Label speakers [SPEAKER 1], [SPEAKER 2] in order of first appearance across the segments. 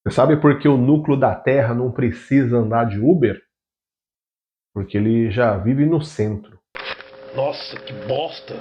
[SPEAKER 1] Você sabe por que o núcleo da Terra não precisa andar de Uber? Porque ele já vive no centro.
[SPEAKER 2] Nossa, que bosta!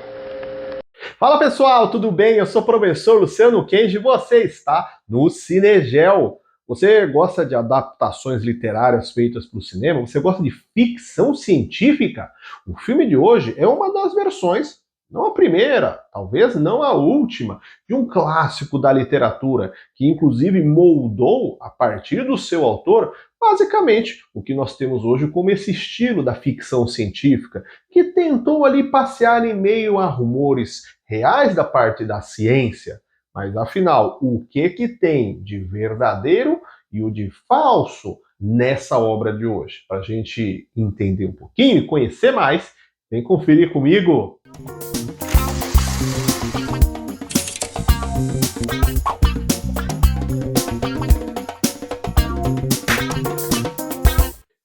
[SPEAKER 1] Fala pessoal, tudo bem? Eu sou o professor Luciano Kenji e você está no Cinegel. Você gosta de adaptações literárias feitas para o cinema? Você gosta de ficção científica? O filme de hoje é uma das versões, não a primeira, talvez não a última, de um clássico da literatura, que inclusive moldou, a partir do seu autor, basicamente o que nós temos hoje como esse estilo da ficção científica, que tentou ali passear em meio a rumores reais da parte da ciência, mas afinal, o que tem de verdadeiro e o de falso nessa obra de hoje? Para a gente entender um pouquinho e conhecer mais, vem conferir comigo.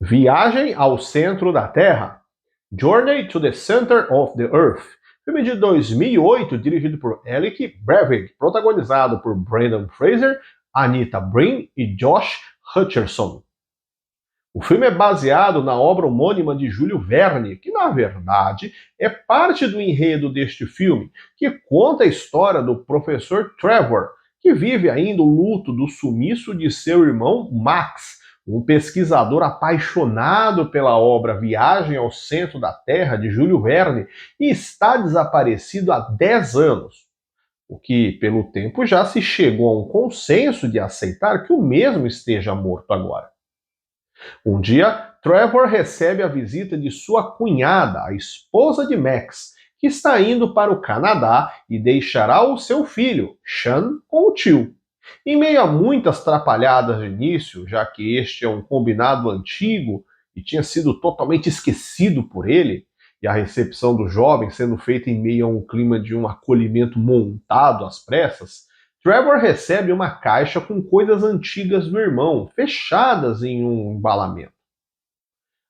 [SPEAKER 1] Viagem ao Centro da Terra. Journey to the Center of the Earth. Filme de 2008, dirigido por Alec Brevig, protagonizado por Brendan Fraser, Anita Breen e Josh Hutcherson. O filme é baseado na obra homônima de Júlio Verne, que na verdade é parte do enredo deste filme, que conta a história do professor Trevor, que vive ainda o luto do sumiço de seu irmão Max, um pesquisador apaixonado pela obra Viagem ao Centro da Terra de Júlio Verne e está desaparecido há 10 anos. O que, pelo tempo, já se chegou a um consenso de aceitar que o mesmo esteja morto agora. Um dia, Trevor recebe a visita de sua cunhada, a esposa de Max, que está indo para o Canadá e deixará o seu filho, Sean, com o tio. Em meio a muitas trapalhadas de início, já que este é um combinado antigo e tinha sido totalmente esquecido por ele, e a recepção do jovem sendo feita em meio a um clima de um acolhimento montado às pressas, Trevor recebe uma caixa com coisas antigas do irmão, fechadas em um embalamento.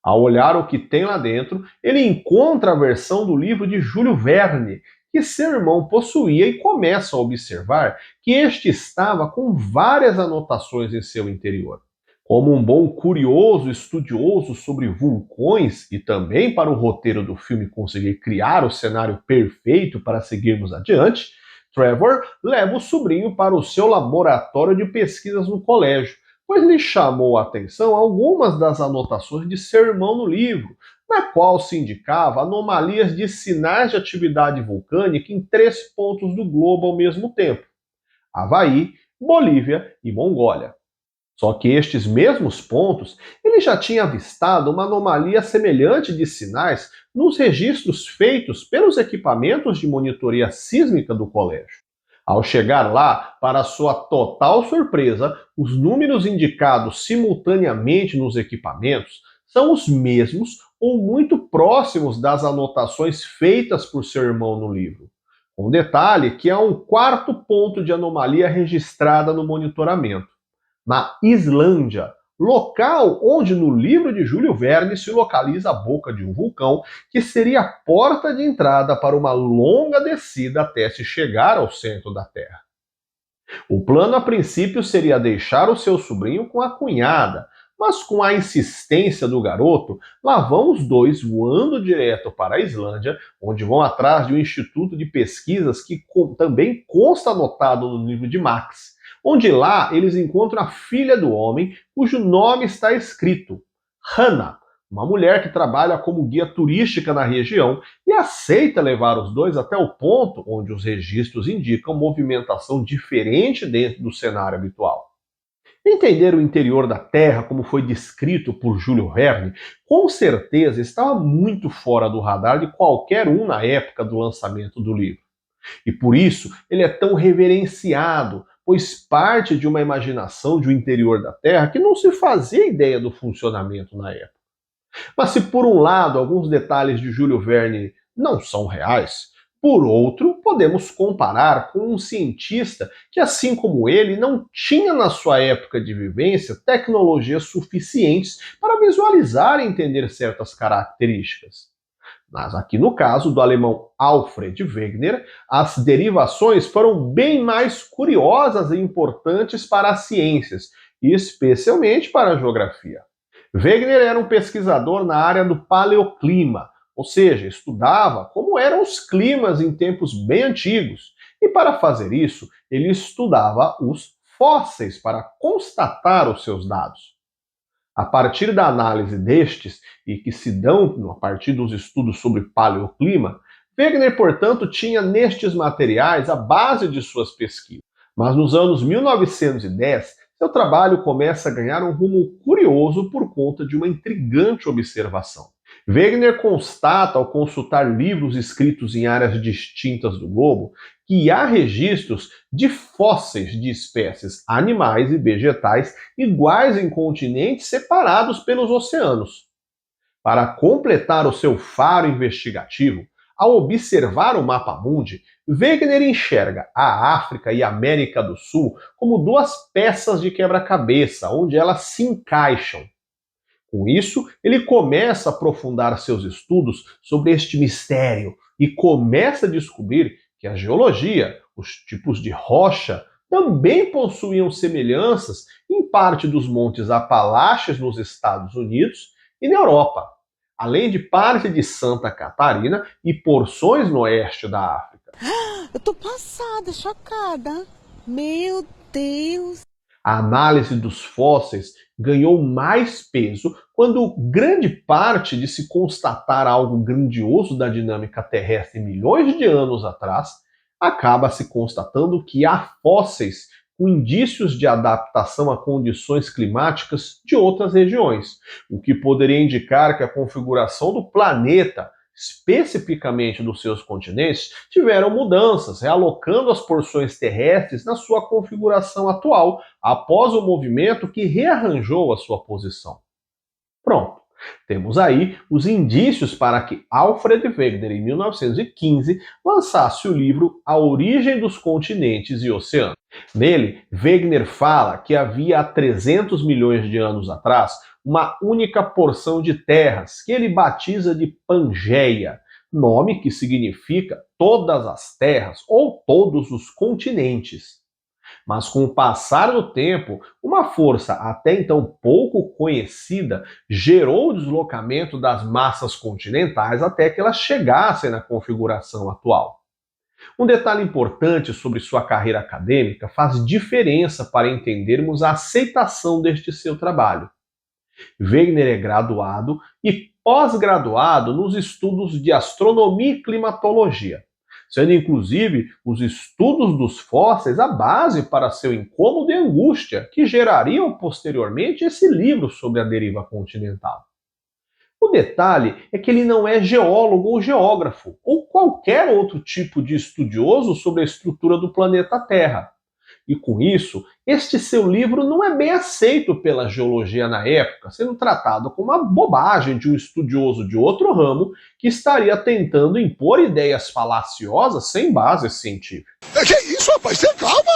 [SPEAKER 1] Ao olhar o que tem lá dentro, ele encontra a versão do livro de Júlio Verne, que seu irmão possuía, e começa a observar que este estava com várias anotações em seu interior. Como um bom curioso estudioso sobre vulcões e também para o roteiro do filme conseguir criar o cenário perfeito para seguirmos adiante, Trevor leva o sobrinho para o seu laboratório de pesquisas no colégio, pois lhe chamou a atenção algumas das anotações de seu irmão no livro, na qual se indicava anomalias de sinais de atividade vulcânica em 3 pontos do globo ao mesmo tempo: Havaí, Bolívia e Mongólia. Só que estes mesmos pontos, ele já tinha avistado uma anomalia semelhante de sinais nos registros feitos pelos equipamentos de monitoria sísmica do colégio. Ao chegar lá, para sua total surpresa, os números indicados simultaneamente nos equipamentos são os mesmos ou muito próximos das anotações feitas por seu irmão no livro. Com detalhe que há um quarto ponto de anomalia registrada no monitoramento: na Islândia, local onde no livro de Júlio Verne se localiza a boca de um vulcão, que seria a porta de entrada para uma longa descida até se chegar ao centro da Terra. O plano a princípio seria deixar o seu sobrinho com a cunhada, mas com a insistência do garoto, lá vão os dois voando direto para a Islândia, onde vão atrás de um instituto de pesquisas que também consta anotado no livro de Max, onde lá eles encontram a filha do homem, cujo nome está escrito: Hannah, uma mulher que trabalha como guia turística na região e aceita levar os dois até o ponto onde os registros indicam movimentação diferente dentro do cenário habitual. Entender o interior da Terra como foi descrito por Júlio Verne, com certeza estava muito fora do radar de qualquer um na época do lançamento do livro. E por isso ele é tão reverenciado, pois parte de uma imaginação de um interior da Terra que não se fazia ideia do funcionamento na época. Mas se por um lado alguns detalhes de Júlio Verne não são reais, por outro, podemos comparar com um cientista que, assim como ele, não tinha na sua época de vivência tecnologias suficientes para visualizar e entender certas características. Mas aqui no caso do alemão Alfred Wegener, as derivações foram bem mais curiosas e importantes para as ciências, especialmente para a geografia. Wegener era um pesquisador na área do paleoclima, ou seja, estudava como eram os climas em tempos bem antigos, e para fazer isso, ele estudava os fósseis para constatar os seus dados. A partir da análise destes, e que se dão a partir dos estudos sobre paleoclima, Wegener, portanto, tinha nestes materiais a base de suas pesquisas. Mas nos anos 1910, seu trabalho começa a ganhar um rumo curioso por conta de uma intrigante observação. Wegener constata, ao consultar livros escritos em áreas distintas do globo, que há registros de fósseis de espécies animais e vegetais iguais em continentes separados pelos oceanos. Para completar o seu faro investigativo, ao observar o mapa mundi, Wegener enxerga a África e a América do Sul como duas peças de quebra-cabeça, onde elas se encaixam. Com isso, ele começa a aprofundar seus estudos sobre este mistério e começa a descobrir que a geologia, os tipos de rocha, também possuíam semelhanças em parte dos montes Apalaches nos Estados Unidos e na Europa, além de parte de Santa Catarina e porções no oeste da África.
[SPEAKER 3] Eu tô passada, chocada. Meu Deus.
[SPEAKER 1] A análise dos fósseis ganhou mais peso quando grande parte de se constatar algo grandioso da dinâmica terrestre milhões de anos atrás, acaba se constatando que há fósseis com indícios de adaptação a condições climáticas de outras regiões, o que poderia indicar que a configuração do planeta, especificamente dos seus continentes, tiveram mudanças, realocando as porções terrestres na sua configuração atual, após o movimento que rearranjou a sua posição. Pronto. Temos aí os indícios para que Alfred Wegener, em 1915, lançasse o livro A Origem dos Continentes e Oceanos. Nele, Wegener fala que havia há 300 milhões de anos atrás uma única porção de terras, que ele batiza de Pangeia, nome que significa todas as terras ou todos os continentes. Mas com o passar do tempo, uma força até então pouco conhecida gerou o deslocamento das massas continentais até que elas chegassem na configuração atual. Um detalhe importante sobre sua carreira acadêmica faz diferença para entendermos a aceitação deste seu trabalho. Wegener é graduado e pós-graduado nos estudos de astronomia e climatologia, sendo inclusive os estudos dos fósseis a base para seu incômodo e angústia, que gerariam posteriormente esse livro sobre a deriva continental. O detalhe é que ele não é geólogo ou geógrafo, ou qualquer outro tipo de estudioso sobre a estrutura do planeta Terra. E com isso, este seu livro não é bem aceito pela geologia na época, sendo tratado como uma bobagem de um estudioso de outro ramo que estaria tentando impor ideias falaciosas sem base científica.
[SPEAKER 4] Que isso, rapaz? Tenha calma,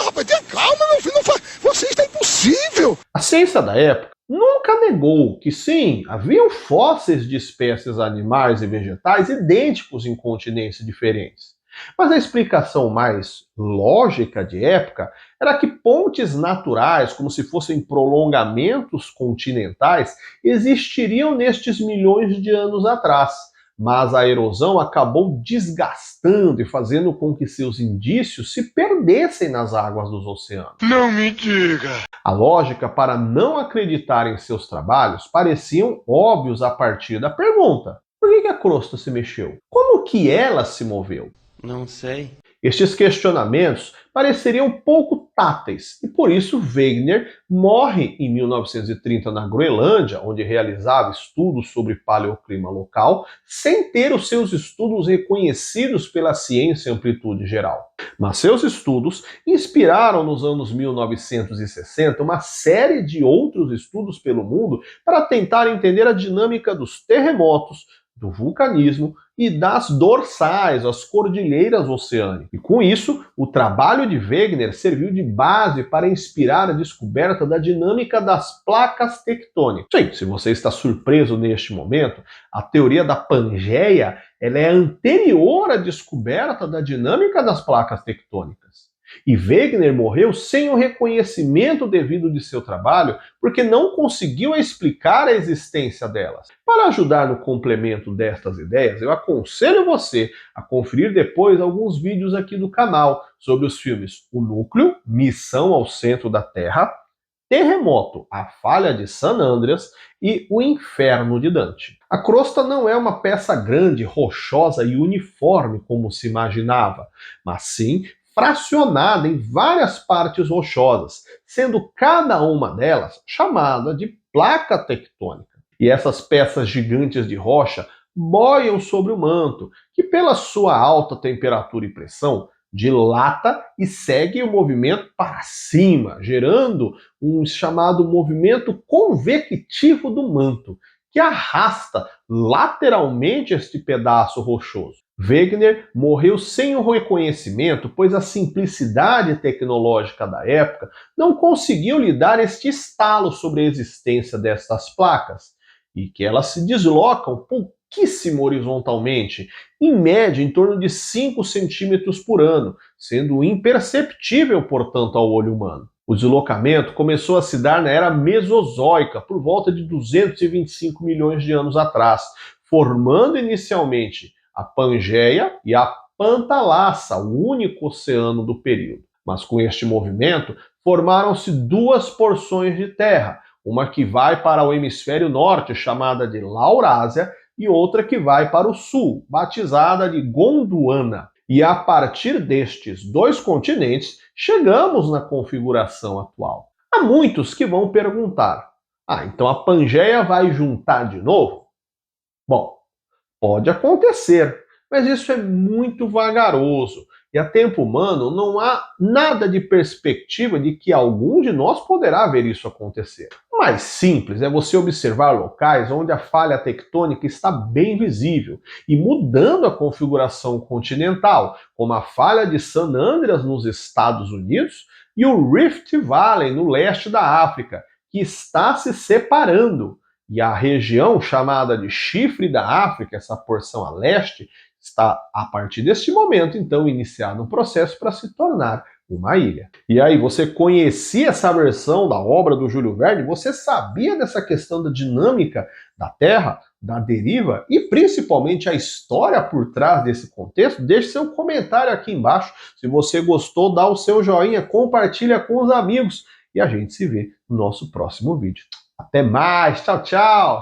[SPEAKER 4] meu filho. Não faz... Você está impossível.
[SPEAKER 1] A ciência da época nunca negou que sim, haviam fósseis de espécies animais e vegetais idênticos em continentes diferentes. Mas a explicação mais lógica de época era que pontes naturais, como se fossem prolongamentos continentais, existiriam nestes milhões de anos atrás, mas a erosão acabou desgastando e fazendo com que seus indícios se perdessem nas águas dos oceanos.
[SPEAKER 4] Não me diga.
[SPEAKER 1] A lógica para não acreditar em seus trabalhos pareciam óbvios a partir da pergunta: por que a crosta se mexeu? Como que ela se moveu?
[SPEAKER 5] Não sei.
[SPEAKER 1] Estes questionamentos pareceriam pouco táteis e por isso Wegener morre em 1930 na Groenlândia, onde realizava estudos sobre paleoclima local, sem ter os seus estudos reconhecidos pela ciência em amplitude geral. Mas seus estudos inspiraram nos anos 1960 uma série de outros estudos pelo mundo para tentar entender a dinâmica dos terremotos, do vulcanismo e das dorsais, as cordilheiras oceânicas. E com isso, o trabalho de Wegener serviu de base para inspirar a descoberta da dinâmica das placas tectônicas. Sim, se você está surpreso neste momento, a teoria da Pangeia ela é anterior à descoberta da dinâmica das placas tectônicas. E Wegener morreu sem o reconhecimento devido de seu trabalho, porque não conseguiu explicar a existência delas. Para ajudar no complemento destas ideias, eu aconselho você a conferir depois alguns vídeos aqui do canal sobre os filmes O Núcleo, Missão ao Centro da Terra, Terremoto, A Falha de San Andreas e O Inferno de Dante. A crosta não é uma peça grande, rochosa e uniforme como se imaginava, mas sim fracionada em várias partes rochosas, sendo cada uma delas chamada de placa tectônica. E essas peças gigantes de rocha boiam sobre o manto, que pela sua alta temperatura e pressão dilata e segue o movimento para cima, gerando um chamado movimento convectivo do manto, que arrasta lateralmente este pedaço rochoso. Wegener morreu sem o reconhecimento, pois a simplicidade tecnológica da época não conseguiu lhe dar este estalo sobre a existência destas placas, e que elas se deslocam pouquíssimo horizontalmente, em média em torno de 5 centímetros por ano, sendo imperceptível, portanto, ao olho humano. O deslocamento começou a se dar na era Mesozoica, por volta de 225 milhões de anos atrás, formando inicialmente a Pangeia e a Pantalassa, o único oceano do período. Mas com este movimento, formaram-se duas porções de terra, uma que vai para o hemisfério norte, chamada de Laurásia, e outra que vai para o sul, batizada de Gondwana. E a partir destes dois continentes, chegamos na configuração atual. Há muitos que vão perguntar: então a Pangeia vai juntar de novo? Bom, pode acontecer, mas isso é muito vagaroso. E a tempo humano não há nada de perspectiva de que algum de nós poderá ver isso acontecer. O mais simples é você observar locais onde a falha tectônica está bem visível e mudando a configuração continental, como a falha de San Andreas nos Estados Unidos e o Rift Valley no leste da África, que está se separando. E a região chamada de Chifre da África, essa porção a leste, está, a partir deste momento, então, iniciado um processo para se tornar uma ilha. E aí, você conhecia essa versão da obra do Júlio Verne? Você sabia dessa questão da dinâmica da Terra, da deriva e principalmente a história por trás desse contexto? Deixe seu comentário aqui embaixo. Se você gostou, dá o seu joinha, compartilha com os amigos e a gente se vê no nosso próximo vídeo. Até mais, tchau, tchau!